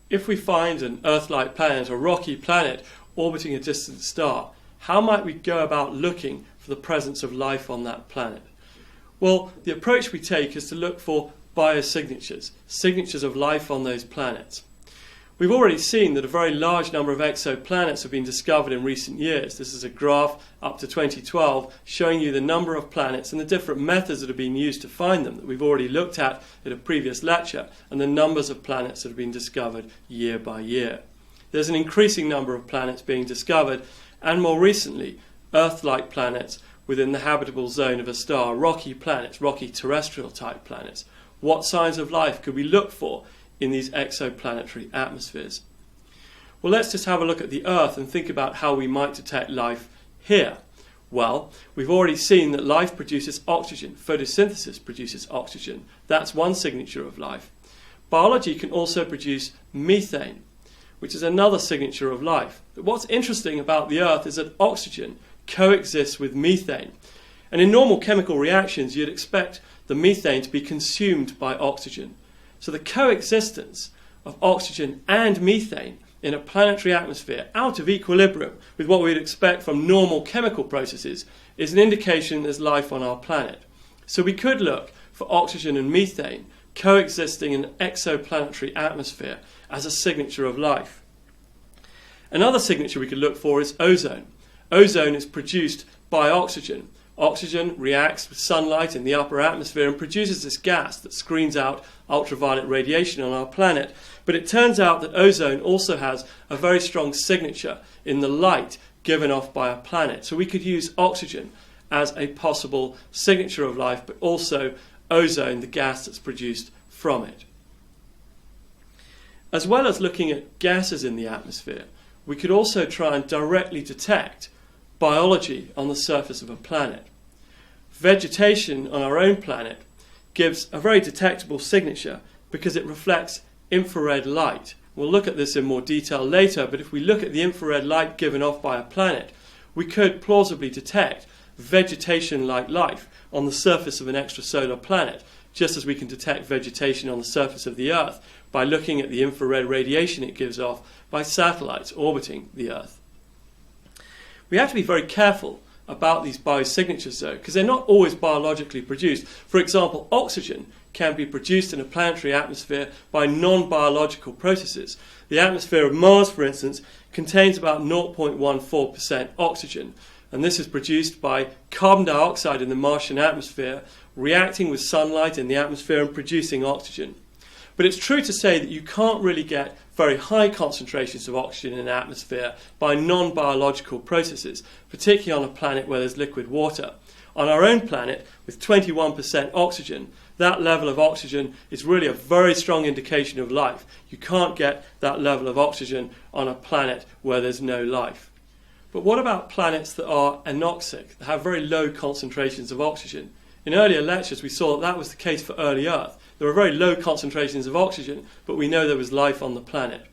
if we find an Earth-like planet, a rocky planet, orbiting a distant star, how might we go about looking for the presence of life on that planet? Well, the approach we take is to look for biosignatures, signatures of life on those planets. We've already seen that a very large number of exoplanets have been discovered in recent years. This is a graph up to 2012 showing you the number of planets and the different methods that have been used to find them that we've already looked at in a previous lecture, and the numbers of planets that have been discovered year by year. There's an increasing number of planets being discovered, and more recently, Earth-like planets within the habitable zone of a star, rocky planets, rocky terrestrial type planets. What signs of life could we look for in these exoplanetary atmospheres? Well, let's just have a look at the Earth and think about how we might detect life here. Well, we've already seen that life produces oxygen. Photosynthesis produces oxygen. That's one signature of life. Biology can also produce methane, which is another signature of life. But what's interesting about the Earth is that oxygen coexists with methane. And in normal chemical reactions, you'd expect the methane to be consumed by oxygen. So the coexistence of oxygen and methane in a planetary atmosphere out of equilibrium with what we'd expect from normal chemical processes is an indication there's life on our planet. So we could look for oxygen and methane coexisting in an exoplanetary atmosphere as a signature of life. Another signature we could look for is ozone. Ozone is produced by oxygen. Oxygen reacts with sunlight in the upper atmosphere and produces this gas that screens out ultraviolet radiation on our planet. But it turns out that ozone also has a very strong signature in the light given off by a planet. So we could use oxygen as a possible signature of life, but also ozone, the gas that's produced from it. As well as looking at gases in the atmosphere, we could also try and directly detect biology on the surface of a planet. Vegetation on our own planet gives a very detectable signature because it reflects infrared light. We'll look at this in more detail later, but if we look at the infrared light given off by a planet, we could plausibly detect vegetation-like life on the surface of an extrasolar planet, just as we can detect vegetation on the surface of the Earth by looking at the infrared radiation it gives off by satellites orbiting the Earth. We have to be very careful about these biosignatures though, because they're not always biologically produced. For example, oxygen can be produced in a planetary atmosphere by non-biological processes. The atmosphere of Mars, for instance, contains about 0.14% oxygen, and this is produced by carbon dioxide in the Martian atmosphere reacting with sunlight in the atmosphere and producing oxygen. But it's true to say that you can't really get very high concentrations of oxygen in an atmosphere by non-biological processes, particularly on a planet where there's liquid water. On our own planet, with 21% oxygen, that level of oxygen is really a very strong indication of life. You can't get that level of oxygen on a planet where there's no life. But what about planets that are anoxic, that have very low concentrations of oxygen? In earlier lectures, we saw that was the case for early Earth. There were very low concentrations of oxygen, but we know there was life on the planet.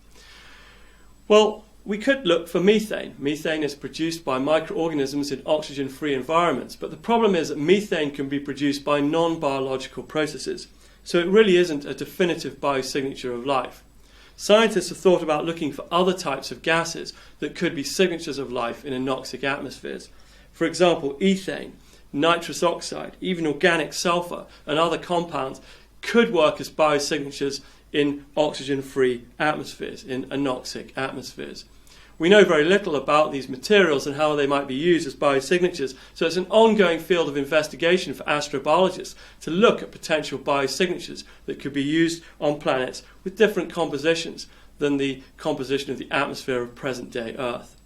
Well, we could look for methane. Methane is produced by microorganisms in oxygen-free environments, but the problem is that methane can be produced by non-biological processes, so it really isn't a definitive biosignature of life. Scientists have thought about looking for other types of gases that could be signatures of life in anoxic atmospheres. For example, ethane, nitrous oxide, even organic sulfur and other compounds could work as biosignatures in oxygen-free atmospheres, in anoxic atmospheres. We know very little about these materials and how they might be used as biosignatures, so it's an ongoing field of investigation for astrobiologists to look at potential biosignatures that could be used on planets with different compositions than the composition of the atmosphere of present-day Earth.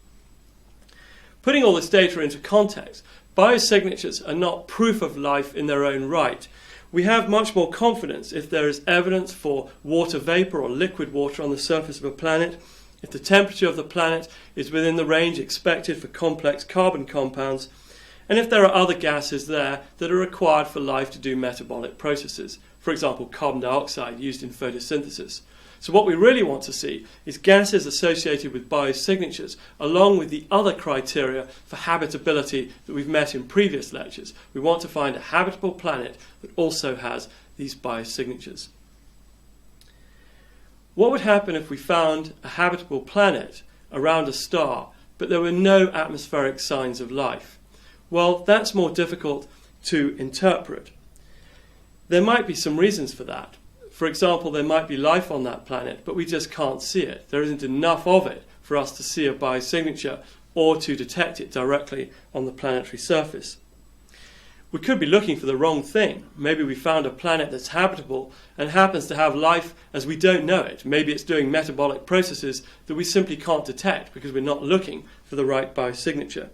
Putting all this data into context, biosignatures are not proof of life in their own right. We have much more confidence if there is evidence for water vapor or liquid water on the surface of a planet, if the temperature of the planet is within the range expected for complex carbon compounds, and if there are other gases there that are required for life to do metabolic processes, for example carbon dioxide used in photosynthesis. So what we really want to see is gases associated with biosignatures along with the other criteria for habitability that we've met in previous lectures. We want to find a habitable planet that also has these biosignatures. What would happen if we found a habitable planet around a star, but there were no atmospheric signs of life? Well, that's more difficult to interpret. There might be some reasons for that. For example, there might be life on that planet, but we just can't see it. There isn't enough of it for us to see a biosignature or to detect it directly on the planetary surface. We could be looking for the wrong thing. Maybe we found a planet that's habitable and happens to have life as we don't know it. Maybe it's doing metabolic processes that we simply can't detect because we're not looking for the right biosignature.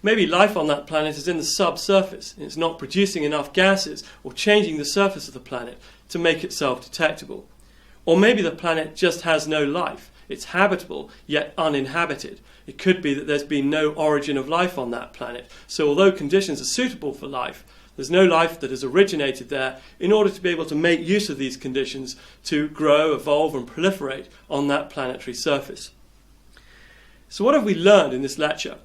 Maybe life on that planet is in the subsurface and it's not producing enough gases or changing the surface of the planet to make itself detectable. Or maybe the planet just has no life. It's habitable, yet uninhabited. It could be that there's been no origin of life on that planet. So although conditions are suitable for life, there's no life that has originated there in order to be able to make use of these conditions to grow, evolve and proliferate on that planetary surface. So what have we learned in this lecture?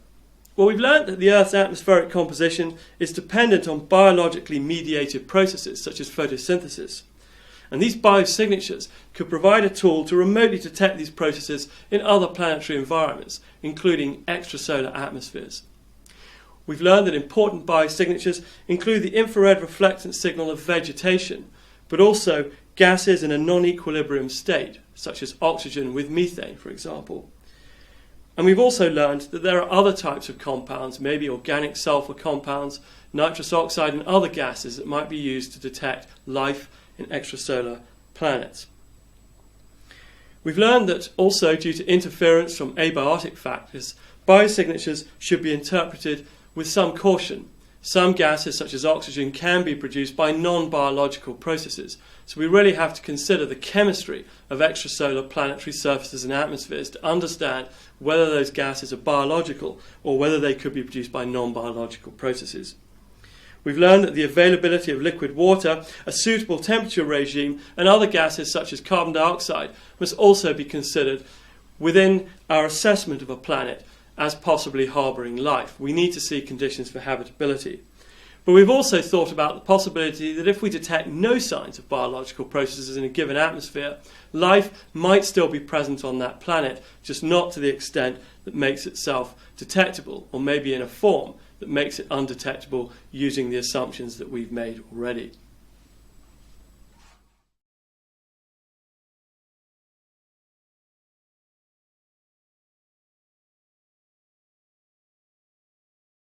Well, we've learned that the Earth's atmospheric composition is dependent on biologically mediated processes such as photosynthesis. And these biosignatures could provide a tool to remotely detect these processes in other planetary environments, including extrasolar atmospheres. We've learned that important biosignatures include the infrared reflectance signal of vegetation, but also gases in a non-equilibrium state, such as oxygen with methane, for example. And we've also learned that there are other types of compounds, maybe organic sulfur compounds, nitrous oxide and other gases that might be used to detect life in extrasolar planets. We've learned that also due to interference from abiotic factors, biosignatures should be interpreted with some caution. Some gases such as oxygen can be produced by non-biological processes, so we really have to consider the chemistry of extrasolar planetary surfaces and atmospheres to understand whether those gases are biological or whether they could be produced by non-biological processes. We've learned that the availability of liquid water, a suitable temperature regime, and other gases such as carbon dioxide must also be considered within our assessment of a planet as possibly harbouring life. We need to see conditions for habitability. But we've also thought about the possibility that if we detect no signs of biological processes in a given atmosphere, life might still be present on that planet, just not to the extent that makes itself detectable, or maybe in a form that makes it undetectable using the assumptions that we've made already.